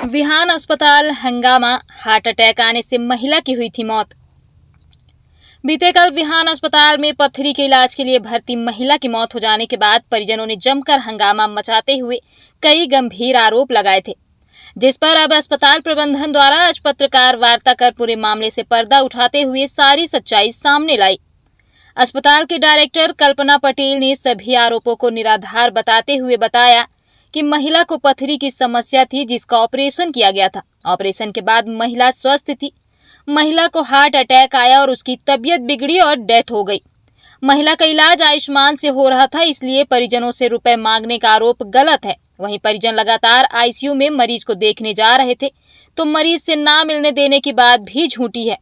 विहान अस्पताल हंगामा, heart attack आने से महिला की हुई थी मौत। बीते कल विहान अस्पताल में पथरी के इलाज के लिए भर्ती महिला की मौत हो जाने के बाद परिजनों ने जमकर हंगामा मचाते हुए कई गंभीर आरोप लगाए थे, जिस पर अब अस्पताल प्रबंधन द्वारा आज पत्रकार वार्ता कर पूरे मामले से पर्दा उठाते हुए सारी सच्चाई सामने लाई। अस्पताल के डायरेक्टर कल्पना पटेल ने सभी आरोपों को निराधार बताते हुए बताया कि महिला को पथरी की समस्या थी, जिसका ऑपरेशन किया गया था। ऑपरेशन के बाद महिला स्वस्थ थी। महिला को हार्ट अटैक आया और उसकी तबीयत बिगड़ी और डेथ हो गई। महिला का इलाज आयुष्मान से हो रहा था, इसलिए परिजनों से रुपए मांगने का आरोप गलत है। वहीं परिजन लगातार आईसीयू में मरीज को देखने जा रहे थे, तो मरीज से ना मिलने देने की बात भी झूठी है।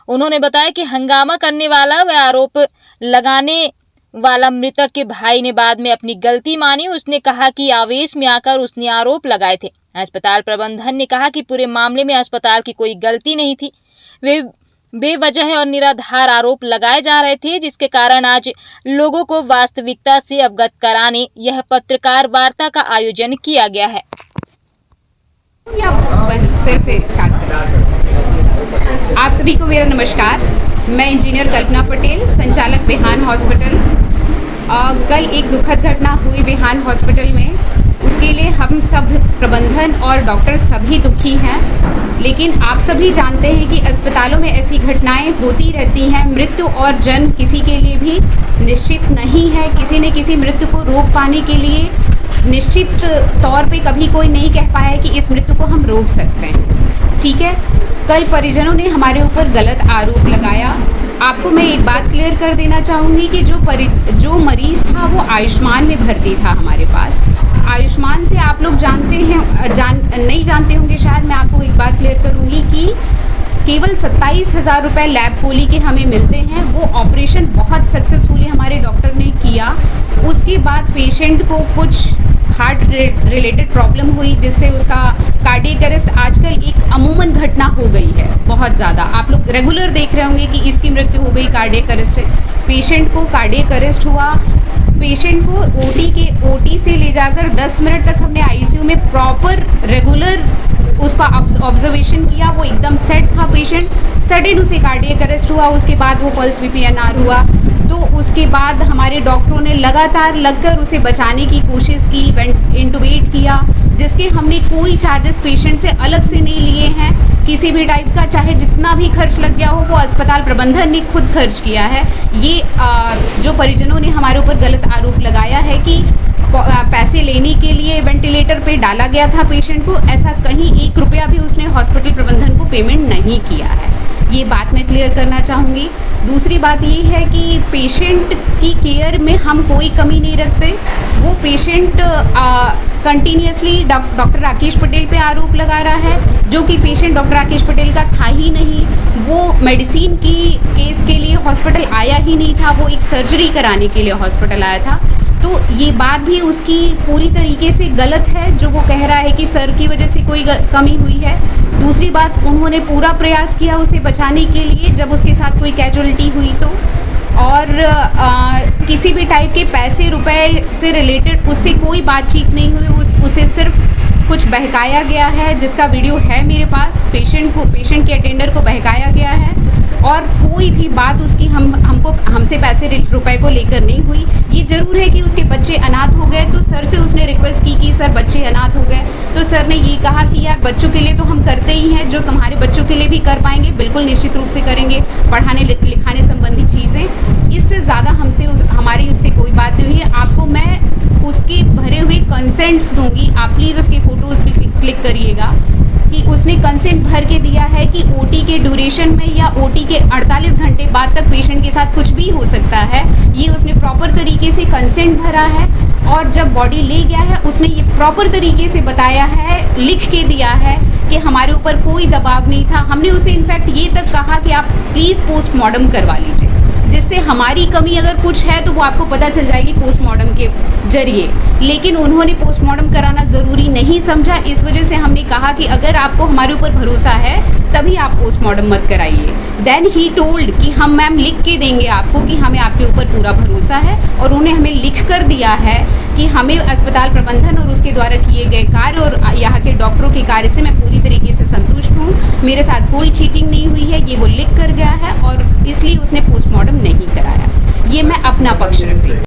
उन्होंने बताया कि हंगामा करने वाला व आरोप लगाने वाला मृतक के भाई ने बाद में अपनी गलती मानी। उसने कहा कि आवेश में आकर उसने आरोप लगाए थे। अस्पताल प्रबंधन ने कहा कि पूरे मामले में अस्पताल की कोई गलती नहीं थी, वे बेवजह और निराधार आरोप लगाए जा रहे थे, जिसके कारण आज लोगों को वास्तविकता से अवगत कराने यह पत्रकार वार्ता का आयोजन किया गया है। फिर से स्टार्ट करें। आप सभी को मेरा नमस्कार। मैं इंजीनियर कल्पना पटेल, संचालक विहान हॉस्पिटल। कल एक दुखद घटना हुई विहान हॉस्पिटल में, उसके लिए हम सब प्रबंधन और डॉक्टर सभी दुखी हैं। लेकिन आप सभी जानते हैं कि अस्पतालों में ऐसी घटनाएं होती रहती हैं। मृत्यु और जन्म किसी के लिए भी निश्चित नहीं है। किसी न किसी मृत्यु को रोक पाने के लिए निश्चित तौर पे कभी कोई नहीं कह पाया कि इस मृत्यु को हम रोक सकते हैं। ठीक है, कल परिजनों ने हमारे ऊपर गलत आरोप लगाया। आपको मैं एक बात क्लियर कर देना चाहूँगी कि जो मरीज़ था वो आयुष्मान में भर्ती था हमारे पास। आयुष्मान से आप लोग जानते हैं, नहीं जानते होंगे शायद। मैं आपको एक बात क्लियर करूँगी कि केवल 27,000 रुपये लैब पोली के हमें मिलते हैं। वो ऑपरेशन बहुत सक्सेसफुली हमारे डॉक्टर ने किया। उसके बाद पेशेंट को कुछ हार्ट रिलेटेड प्रॉब्लम हुई, जिससे उसका कार्डियक अरेस्ट आजकल एक अमूमन घटना हो गई है बहुत ज़्यादा। आप लोग रेगुलर देख रहे होंगे कि इसकी मृत्यु हो गई कार्डियक अरेस्ट से। पेशेंट को कार्डियक अरेस्ट हुआ। पेशेंट को ओटी से ले जाकर 10 मिनट तक हमने आईसीयू में प्रॉपर रेगुलर उसका ऑब्जर्वेशन किया। वो एकदम सेट था पेशेंट। सडन उसे कार्डियक अरेस्ट हुआ। उसके बाद वो पल्स वीपीएनआर हुआ। तो उसके बाद हमारे डॉक्टरों ने लगातार लगकर उसे बचाने की कोशिश की, इंटुबेट किया, जिसके हमने कोई चार्जेस पेशेंट से अलग से नहीं लिए हैं किसी भी टाइप का। चाहे जितना भी खर्च लग गया हो वो अस्पताल प्रबंधन ने खुद खर्च किया है। ये जो परिजनों ने हमारे ऊपर गलत आरोप लगाया है कि पैसे लेने के लिए वेंटिलेटर पे डाला गया था पेशेंट को, ऐसा कहीं 1 रुपया भी उसने हॉस्पिटल प्रबंधन को पेमेंट नहीं किया है। ये बात मैं क्लियर करना चाहूँगी। दूसरी बात ये है कि पेशेंट की केयर में हम कोई कमी नहीं रखते। वो patient continuously doctor Rakesh Patel पे आरोप लगा रहा है, जो कि पेशेंट डॉक्टर राकेश पटेल का था ही नहीं। वो मेडिसिन की केस के लिए हॉस्पिटल आया ही नहीं था, वो एक सर्जरी कराने के लिए हॉस्पिटल आया था। तो ये बात भी उसकी पूरी तरीके से गलत है, जो वो कह रहा है कि सर की वजह से कोई कमी हुई है। दूसरी बात, उन्होंने पूरा प्रयास किया उसे बचाने के लिए जब उसके साथ कोई कैजुअलिटी हुई तो। और किसी भी टाइप के पैसे रुपए से रिलेटेड उससे कोई बातचीत नहीं हुई। उसे सिर्फ कुछ बहकाया गया है, जिसका वीडियो है मेरे पास। पेशेंट के अटेंडर को बहकाया गया है और कोई भी बात उसकी हमसे पैसे रुपए को लेकर नहीं हुई। ये ज़रूर है कि उसके बच्चे अनाथ हो गए, तो सर से उसने रिक्वेस्ट की कि सर बच्चे अनाथ हो गए, तो सर ने ये कहा कि यार बच्चों के लिए तो हम करते ही हैं, जो तुम्हारे बच्चों के लिए भी कर पाएंगे बिल्कुल निश्चित रूप से करेंगे, पढ़ाने लिखाने संबंधी चीज़ें। इससे ज़्यादा हमारी उससे कोई बात नहीं है। आपको मैं उसके भरे हुए कंसेंट्स दूंगी, आप प्लीज़ उसके फ़ोटोज़ भी क्लिक करिएगा कि उसने कंसेंट भर के दिया है कि ओटी के ड्यूरेशन में या ओटी के 48 घंटे बाद तक पेशेंट के साथ कुछ भी हो सकता है। ये उसने प्रॉपर तरीके से कंसेंट भरा है। और जब बॉडी ले गया है, उसने ये प्रॉपर तरीके से बताया है, लिख के दिया है कि हमारे ऊपर कोई दबाव नहीं था। हमने उसे इनफैक्ट ये तक कहा कि आप प्लीज़ पोस्टमार्टम करवा लीजिए, जिससे हमारी कमी अगर कुछ है तो वो आपको पता चल जाएगी पोस्टमार्टम के जरिए। लेकिन उन्होंने पोस्टमार्टम कराना ज़रूरी नहीं समझा। इस वजह से हमने कहा कि अगर आपको हमारे ऊपर भरोसा है तभी आप पोस्टमार्टम मत कराइए। देन ही टोल्ड कि हम मैम लिख के देंगे आपको कि हमें आपके ऊपर पूरा भरोसा है। और उन्हें हमें लिख कर दिया है कि हमें अस्पताल प्रबंधन और उसके द्वारा किए गए कार्य और यहाँ के डॉक्टरों के कार्य से मैं पूरी तरीके से संतुष्ट हूँ। मेरे साथ कोई चीटिंग नहीं हुई है, ये वो लिख कर गया है और इसलिए उसने पोस्टमार्टम नहीं कराया। ये मैं अपना पक्ष रख रही हूँ।